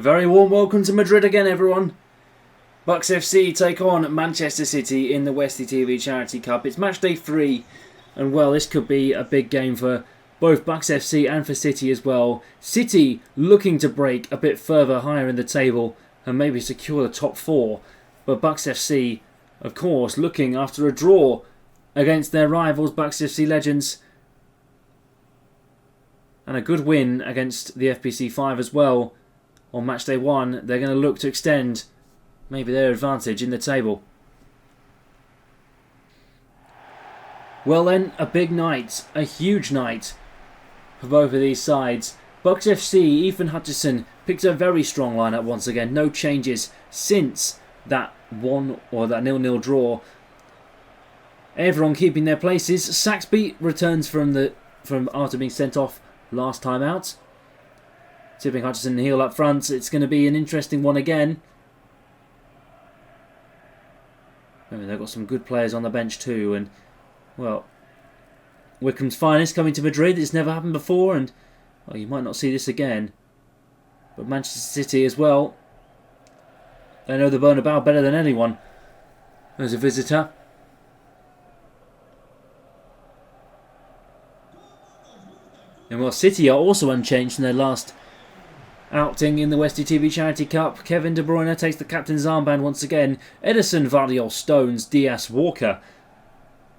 A very warm welcome to Madrid again, everyone. Bucks FC take on Manchester City in the Westie TV Charity Cup. It's match day 3, and well, this could be a big game for both Bucks FC and for City as well. City looking to break a bit further higher in the table and maybe secure the top 4. But Bucks FC, of course, looking after a draw against their rivals, Bucks FC legends, and a good win against the FPC 5 as well. On match day 1, they're going to look to extend maybe their advantage in the table. Well then, a big night, a huge night for both of these sides. Bucks FC, Ethan Hutchison picked a very strong lineup once again. No changes since that 0-0 draw. Everyone keeping their places. Saxby returns from after being sent off last time out. Tipping Hutchison and Heel up front. It's going to be an interesting one again. I mean, they've got some good players on the bench too, and well, Wycombe's finest coming to Madrid. It's never happened before, and well, you might not see this again. But Manchester City as well, they know the Bernabeu better than anyone as a visitor. And well, City are also unchanged from their last outing in the Westie TV Charity Cup. Kevin De Bruyne takes the captain's armband once again. Ederson, Vardiol, Stones, Diaz, Walker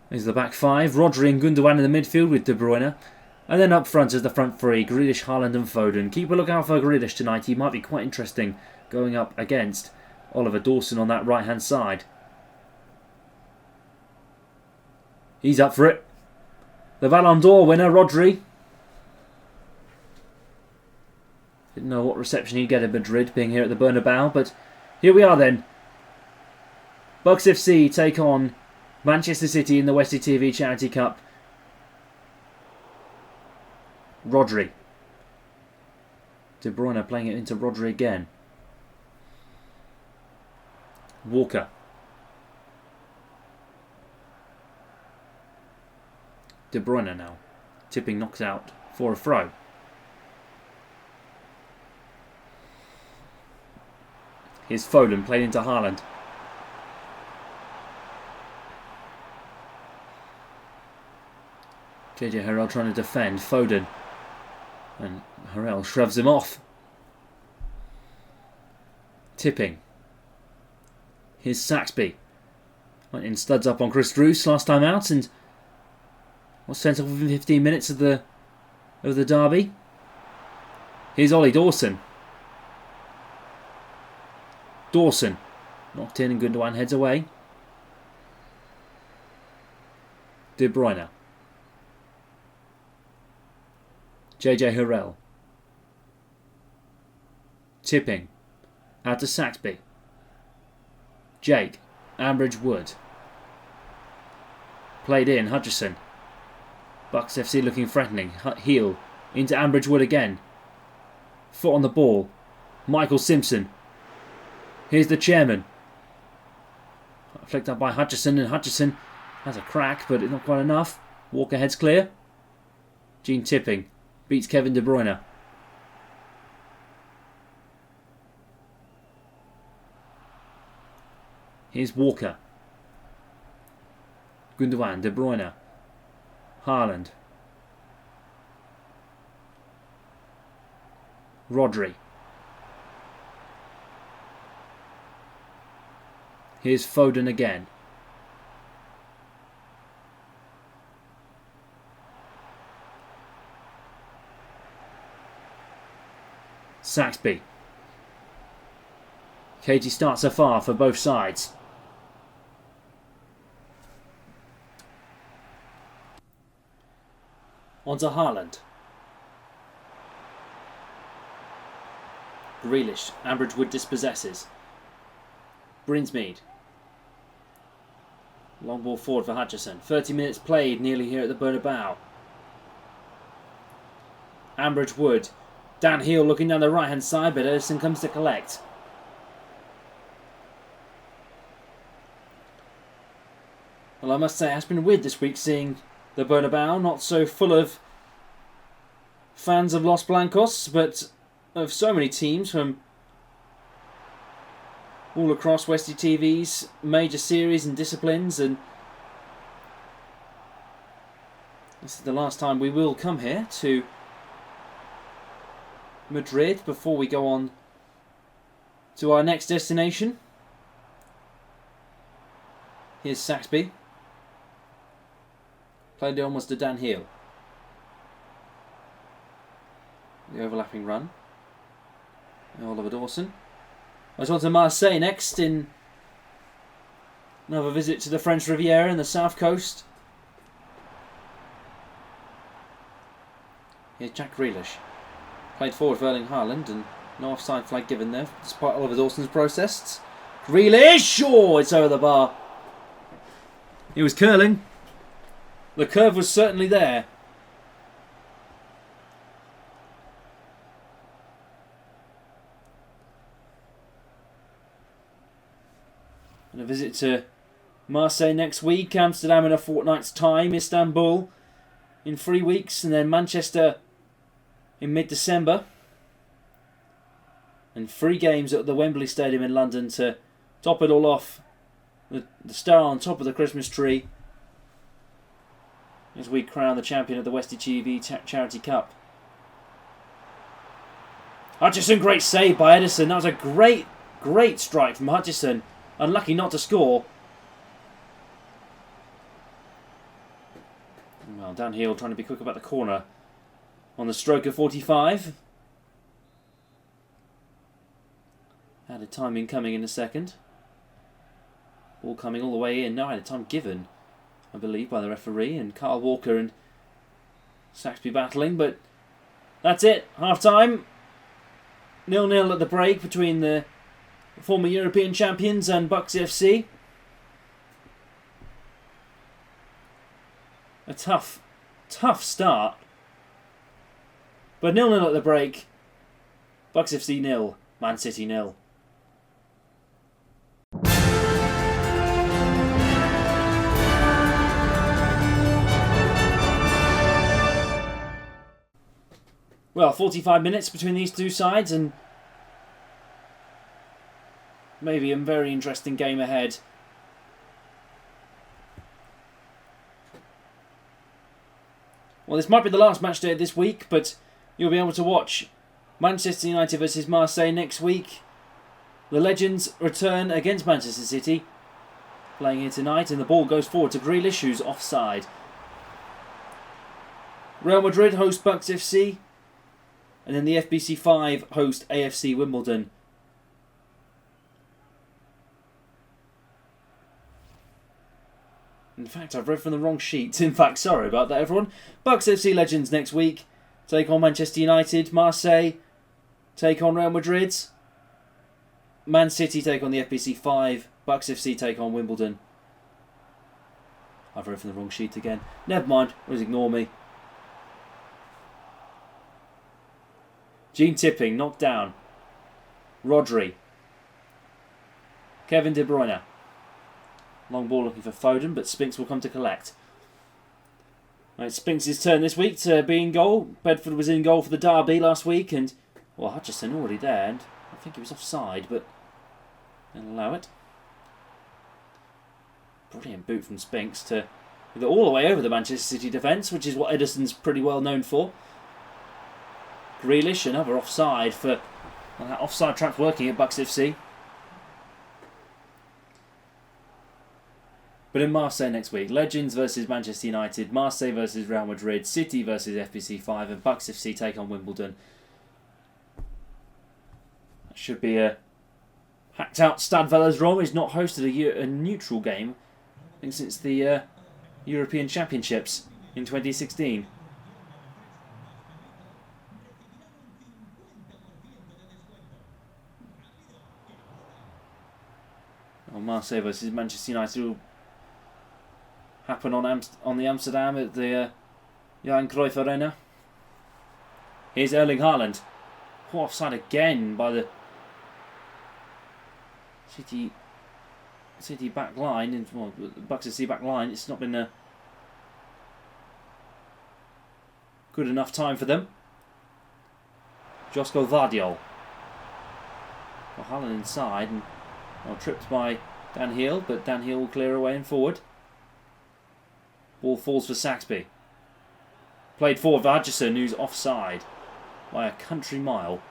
is the back 5. Rodri and Gundogan in the midfield with De Bruyne. And then up front as the front 3, Grealish, Haaland and Foden. Keep a look out for Grealish tonight. He might be quite interesting going up against Oliver Dawson on that right hand side. He's up for it. The Ballon d'Or winner, Rodri. Didn't know what reception he'd get in Madrid, being here at the Bernabeu, but here we are then. Bucks FC take on Manchester City in the Westie TV Charity Cup. Rodri. De Bruyne playing it into Rodri again. Walker. De Bruyne now. Tipping knocks out for a throw. Here's Foden, played into Haaland. JJ Harrell trying to defend. Foden. And Harrell shoves him off. Tipping. Here's Saxby. Went in studs up on Chris Roos last time out and was sent off within 15 minutes of the derby. Here's Ollie Dawson. Dawson knocked in and Gundogan heads away. De Bruyne. JJ Harrell. Tipping. Out to Saxby. Jake. Ambridge Wood. Played in. Hutchison. Bucks FC looking threatening. Heel. Into Ambridge Wood again. Foot on the ball. Michael Simpson. Here's the chairman. Flicked up by Hutchison, and Hutchison has a crack, but it's not quite enough. Walker heads clear. Gene Tipping beats Kevin De Bruyne. Here's Walker. Gundogan, De Bruyne. Haaland. Rodri. Here's Foden again. Saxby. Cagey start so far for both sides. On to Haaland. Grealish. Ambridge Wood dispossesses. Brinsmead. Long ball forward for Hutchison. 30 minutes played nearly here at the Bernabeu. Ambridge Wood. Dan Heel looking down the right hand side, but Ederson comes to collect. Well, I must say, it's been weird this week seeing the Bernabeu not so full of fans of Los Blancos, but of so many teams from all across Westie TV's major series and disciplines, and this is the last time we will come here to Madrid before we go on to our next destination. Here's Saxby. Played it onwards to Dan Heel. The overlapping run. Oliver Dawson. I was on to Marseille next in another visit to the French Riviera and the south coast. Here's Jack Grealish. Played forward for Erling Haaland and no offside flag given there despite Oliver Dawson's protests. Grealish! Oh, it's over the bar. He was curling. The curve was certainly there. And a visit to Marseille next week, Amsterdam in a fortnight's time, Istanbul in 3 weeks, and then Manchester in mid-December. And 3 games at the Wembley Stadium in London to top it all off. The star on top of the Christmas tree as we crown the champion of the Westie TV Charity Cup. Hutchison, great save by Edison. That was a great strike from Hutchison. Unlucky not to score. Well, Dan Heel trying to be quick about the corner on the stroke of 45. Added timing coming in a second. Ball coming all the way in. No added time given, I believe, by the referee. And Carl Walker and Saxby battling. But that's it. Half time. 0-0 at the break between the former European champions and Bucks FC. A tough start. But 0-0 at the break. Bucks FC 0, Man City 0. Well, 45 minutes between these two sides and maybe a very interesting game ahead. Well, this might be the last match day of this week, but you'll be able to watch Manchester United versus Marseille next week. The Legends return against Manchester City, playing here tonight, and the ball goes forward to Grealish, who's offside. Real Madrid host Bucks FC, and then the FBC 5 host AFC Wimbledon. In fact, I've read from the wrong sheet. In fact, sorry about that, everyone. Bucks FC Legends next week take on Manchester United. Marseille take on Real Madrid. Man City take on the FBC 5. Bucks FC take on Wimbledon. I've read from the wrong sheet again. Never mind, just ignore me. Gene Tipping, knocked down. Rodri. Kevin De Bruyne. Long ball looking for Foden, but Spinks will come to collect. Right, Spinks' turn this week to be in goal. Bedford was in goal for the derby last week, and well, Hutchison already there, and I think he was offside, but they'll allow it. Brilliant boot from Spinks to go all the way over the Manchester City defence, which is what Edison's pretty well known for. Grealish, another offside for that offside trap's working at Bucks FC. But in Marseille next week, Legends versus Manchester United, Marseille versus Real Madrid, City versus FBC 5, and Bucks FC take on Wimbledon. That should be a hacked out Stade Velodrome. He's not hosted a neutral game, I think, since the European Championships in 2016. Marseille versus Manchester United will happen on the Amsterdam at the Johan Cruyff Arena. Here's Erling Haaland. Offside again by the City back line. Well, the Bucks FC back line. It's not been a good enough time for them. Josko Vardiol. Well, Haaland inside, and Well, tripped by Dan Heel, but Dan Heel will clear away and forward. Ball falls for Saxby. Played forward for Hutchison, who's offside by a country mile.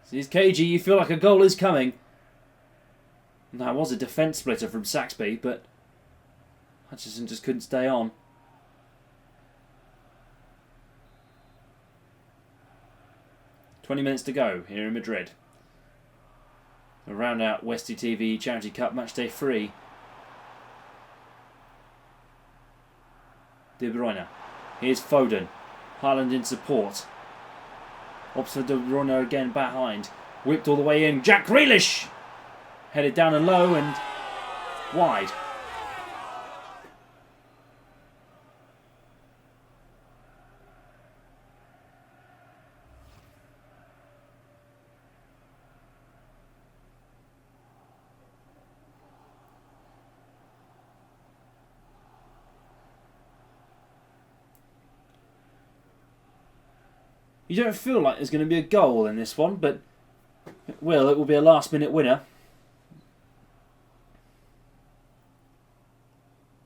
Here's KG, you feel like a goal is coming. And that was a defence splitter from Saxby, but Hutchison just couldn't stay on. "20 minutes to go here in Madrid. We'll round out Westie TV Charity Cup Matchday 3. De Bruyne. Here's Foden. Haaland in support. Opposite De Bruyne again behind. Whipped all the way in. Jack Grealish! Headed down and low and wide. You don't feel like there's going to be a goal in this one, but it will be a last-minute winner.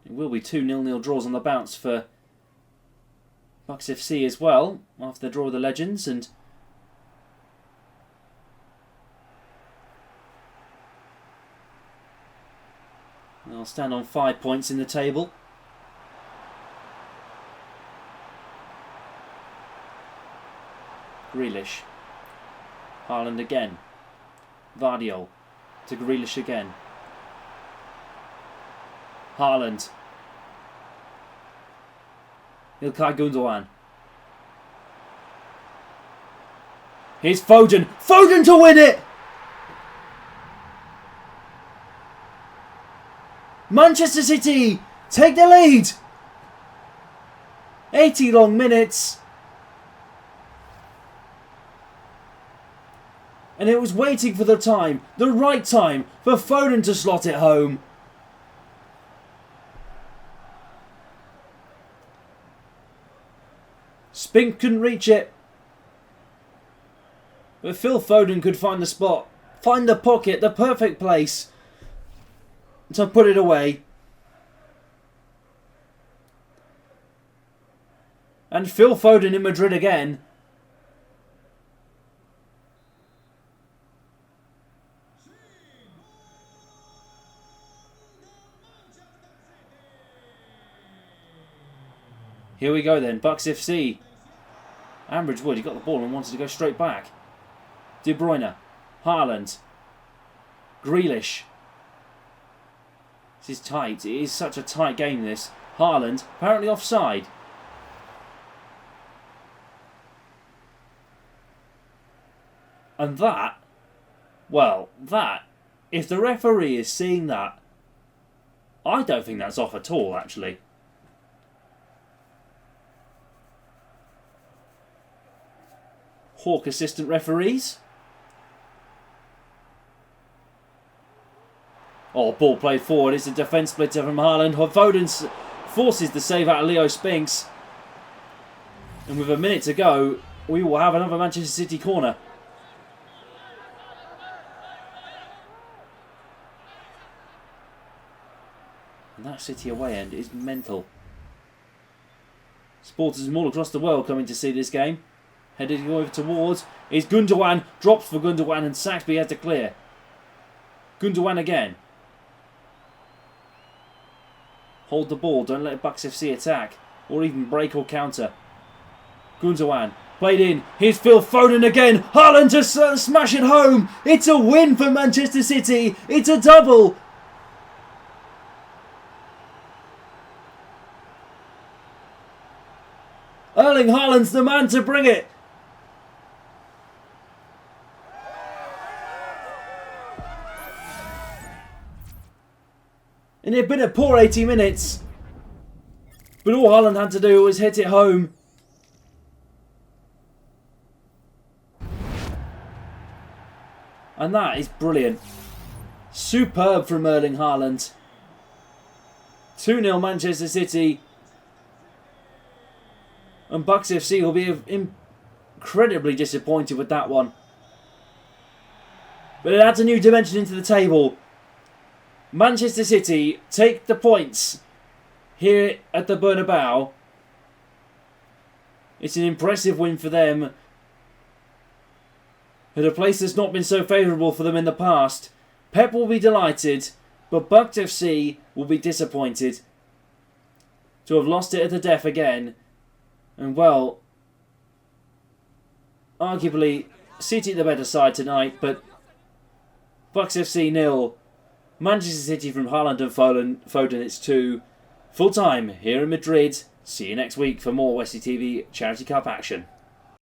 It will be 2 0-0 draws on the bounce for Bucks FC as well, after the draw with the Legends, and they'll stand on 5 points in the table. Grealish. Haaland again. Vardiol to Grealish again. Haaland. İlkay Gundogan. Here's Foden. Foden to win it! Manchester City take the lead! 80 long minutes. And it was waiting for the right time, for Foden to slot it home. Spink couldn't reach it. But Phil Foden could find the spot, find the pocket, the perfect place to put it away. And Phil Foden in Madrid again. Here we go then, Bucks FC. Ambridge Wood, he got the ball and wanted to go straight back. De Bruyne, Haaland, Grealish. This is tight, it is such a tight game this. Haaland, apparently offside. And that, if the referee is seeing that, I don't think that's off at all actually. Hawk assistant referees. Oh, ball played forward. It's a defence splitter from Haaland. Foden forces the save out of Leo Spinks. And with a minute to go, we will have another Manchester City corner. And that City away end is mental. Supporters from all across the world coming to see this game. Heading over towards is Gundogan. Drops for Gundogan and Saxby has to clear. Gundogan again. Hold the ball. Don't let Bucks FC attack. Or even break or counter. Gundogan. Played in. Here's Phil Foden again. Haaland to smash it home. It's a win for Manchester City. It's a double. Erling Haaland's the man to bring it. And it had been a poor 80 minutes. But all Haaland had to do was hit it home. And that is brilliant. Superb from Erling Haaland. 2-0 Manchester City. And Bucks FC will be incredibly disappointed with that one. But it adds a new dimension into the table. Manchester City take the points here at the Bernabeu. It's an impressive win for them at a place that's not been so favourable for them in the past. Pep will be delighted, but Bucks FC will be disappointed to have lost it at the death again. And well, arguably City the better side tonight, but Bucks FC 0. Manchester City from Haaland and Foden, it's 2. Full time here in Madrid. See you next week for more Westie TV Charity Cup action.